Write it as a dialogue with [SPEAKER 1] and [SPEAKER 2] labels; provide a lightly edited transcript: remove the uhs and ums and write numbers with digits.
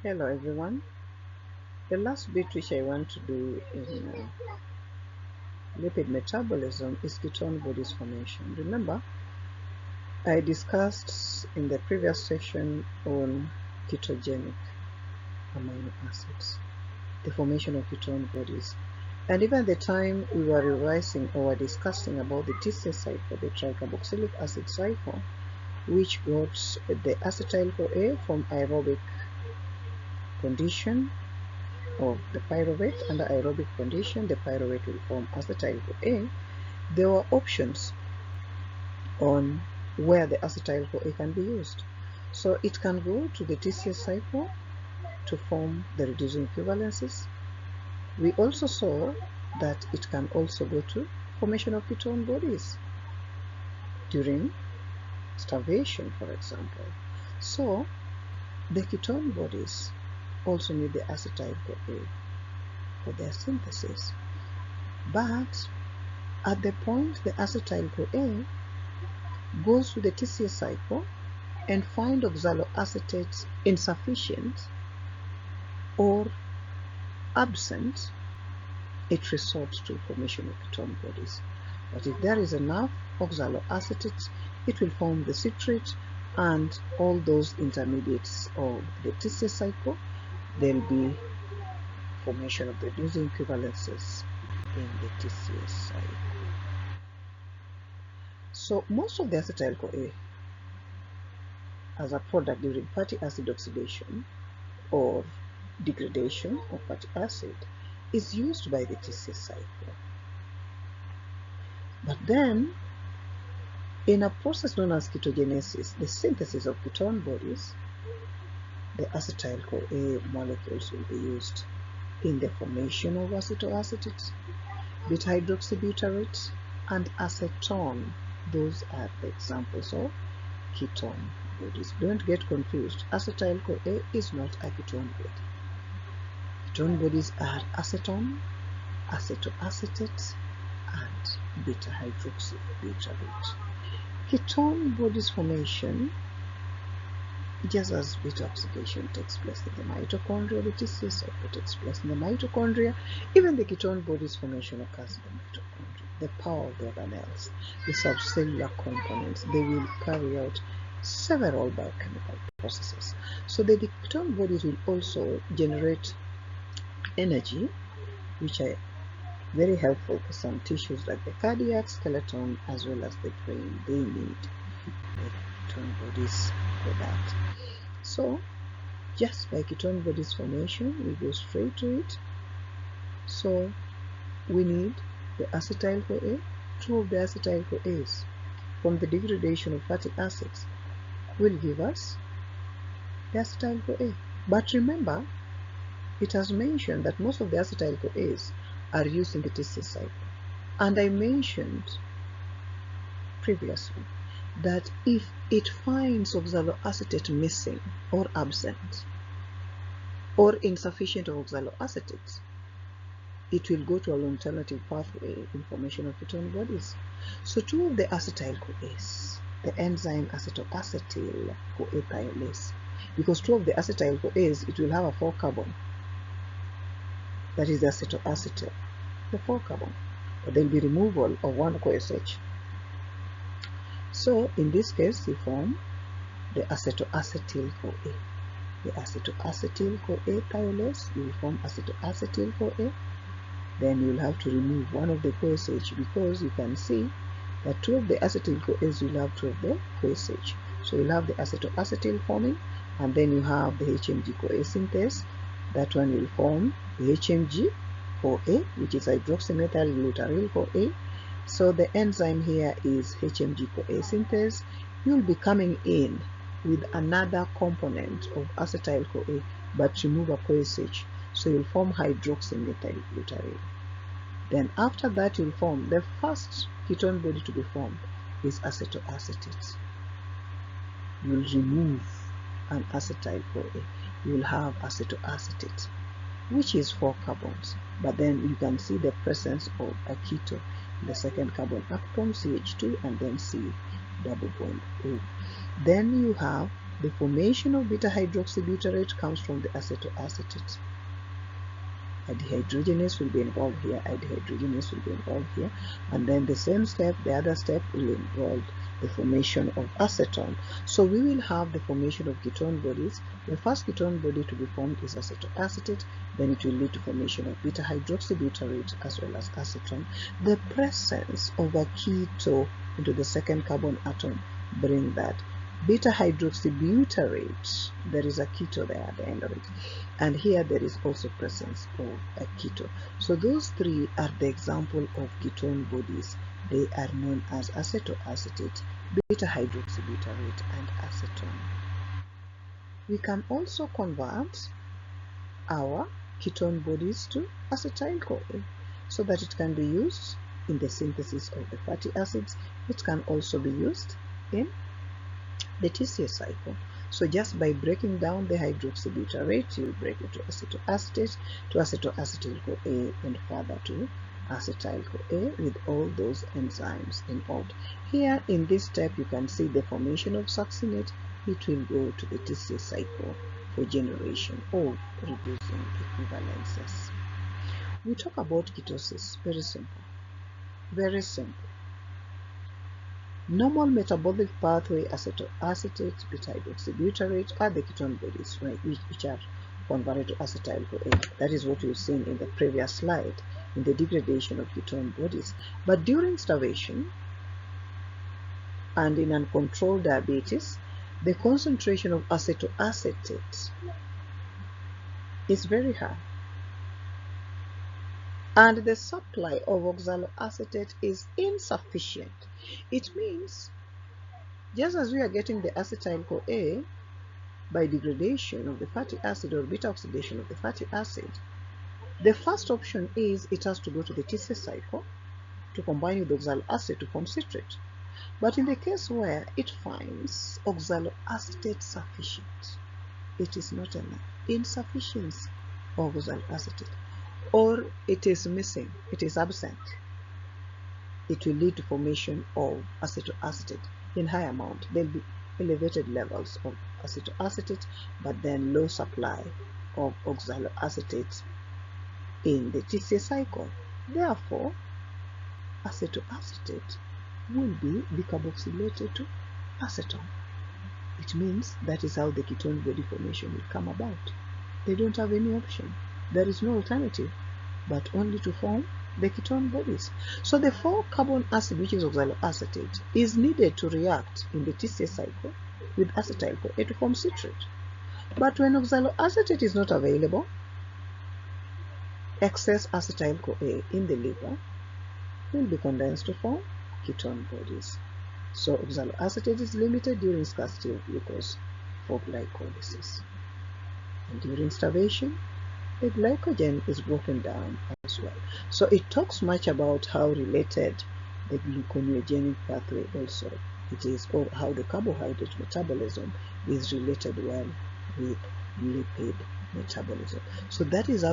[SPEAKER 1] Hello everyone. The last bit which I want to do in lipid metabolism is ketone bodies formation. Remember, I discussed in the previous section on ketogenic amino acids, the formation of ketone bodies. And even at the time we were revising or discussing about the TCA cycle, the tricarboxylic acid cycle, which got the acetyl-CoA from aerobic condition of the pyruvate. Under aerobic condition, the pyruvate will form acetyl-CoA. There were options on where the acetyl-CoA can be used. So it can go to the TCA cycle to form the reducing equivalences. We also saw that it can also go to formation of ketone bodies during starvation, for example. So the ketone bodies also need the acetyl-CoA for their synthesis. But at the point the acetyl-CoA goes to the TCA cycle and find oxaloacetate insufficient or absent, it resorts to formation of ketone bodies. But if there is enough oxaloacetate, it will form the citrate and all those intermediates of the TCA cycle. There will be formation of the reducing equivalences in the TCA cycle. So most of the acetyl-CoA as a product during fatty acid oxidation or degradation of fatty acid is used by the TCA cycle. But then in a process known as ketogenesis, the synthesis of ketone bodies, the acetyl-CoA molecules will be used in the formation of acetoacetate, beta-hydroxy butyrate, and acetone. Those are the examples of ketone bodies. Don't get confused. Acetyl-CoA is not a ketone body. Ketone bodies are acetone, acetoacetate, and beta-hydroxy butyrate. Ketone bodies formation, just as beta oxidation takes place in the mitochondria, the TCA cycle takes place in the mitochondria, even the ketone bodies formation occurs in the mitochondria. The power of the organelles, the subcellular components, they will carry out several biochemical processes. So the ketone bodies will also generate energy, which are very helpful for some tissues like the cardiac, skeleton, as well as the brain. They need the ketone bodies for that. So just by ketone bodies formation, we go straight to it. So we need the acetyl-CoA. Two of the acetyl-CoAs from the degradation of fatty acids will give us the acetyl-CoA. But remember, it has mentioned that most of the acetyl-CoAs are used in the TCA cycle. And I mentioned previously that if it finds oxaloacetate missing or absent or insufficient of oxaloacetate, it will go to an alternative pathway in formation of ketone bodies. So two of the acetyl-CoAs, the enzyme acetoacetyl-CoA thiolase, because two of the acetyl-CoAs, it will have a 4-carbon. That is the acetoacetyl, the 4-carbon. But there will be removal of one CoSH. So in this case, you form the acetoacetyl-CoA. The acetoacetyl-CoA thiolase, you will form acetoacetyl-CoA. Then you'll have to remove one of the CoSH because you can see that two of the acetyl-CoAs will have two of the CoSH. So you'll have the acetoacetyl forming, and then you have the HMG-CoA synthase. That one will form the HMG-CoA, which is hydroxymethyl-glutaryl-CoA. So the enzyme here is HMG-CoA synthase. You'll be coming in with another component of acetyl-CoA, but remove a CoSH. So you'll form hydroxymethyl-glutaryl. Then after that, you'll form the first ketone body to be formed is acetoacetate. You'll remove an acetyl-CoA. You'll have acetoacetate, which is 4 carbons. But then you can see the presence of a keto, the second carbon atom, CH2, and then C double bond O. Then you have The formation of beta-hydroxybutyrate comes from the acetoacetate. A dehydrogenase will be involved here, a dehydrogenase will be involved here, and then the same step, the other step will involve the formation of acetone. So we will have the formation of ketone bodies. The first ketone body to be formed is acetoacetate, then it will lead to formation of beta-hydroxybutyrate as well as acetone. The presence of a keto into the second carbon atom bring that. Beta-hydroxybutyrate, there is a keto there at the end of it, and here there is also presence of a keto. So those three are the example of ketone bodies. They are known as acetoacetate, beta-hydroxybutyrate, and acetone. We can also convert our ketone bodies to acetyl-CoA so that it can be used in the synthesis of the fatty acids. It can also be used in the TCA cycle. So just by breaking down the hydroxybutyrate, you break it to acetoacetate, to acetoacetyl-CoA, and further to acetyl-CoA with all those enzymes involved. Here in this step, you can see the formation of succinate. It will go to the TCA cycle for generation of reducing equivalences. We talk about ketosis. Very simple. Very simple. Normal metabolic pathway acetoacetate, beta-hydroxybutyrate are the ketone bodies, right, which are converted to acetyl-CoA. That is what we've seen in the previous slide in the degradation of ketone bodies. But during starvation and in uncontrolled diabetes, the concentration of acetoacetate is very high, and the supply of oxaloacetate is insufficient. It means, just as we are getting the acetyl-CoA by degradation of the fatty acid or beta oxidation of the fatty acid, the first option is it has to go to the TCA cycle to combine with oxaloacetate to form citrate. But in the case where it finds oxaloacetate sufficient, it is not enough. Insufficiency of oxaloacetate, or it is missing, it is absent, it will lead to formation of acetoacetate in high amount. There will be elevated levels of acetoacetate, but then low supply of oxaloacetate in the TCA cycle. Therefore, acetoacetate will be decarboxylated to acetone. It means that is how the ketone body formation will come about. They don't have any option. There is no alternative but only to form the ketone bodies. So the 4-carbon acid, which is oxaloacetate, is needed to react in the TCA cycle with acetyl-CoA to form citrate. But when oxaloacetate is not available, excess acetyl-CoA in the liver will be condensed to form ketone bodies. So oxaloacetate is limited during scarcity of glucose for glycolysis. And during starvation, the glycogen is broken down as well. So it talks much about how related the gluconeogenic pathway also it is, or how the carbohydrate metabolism is related well with lipid metabolism. So that is how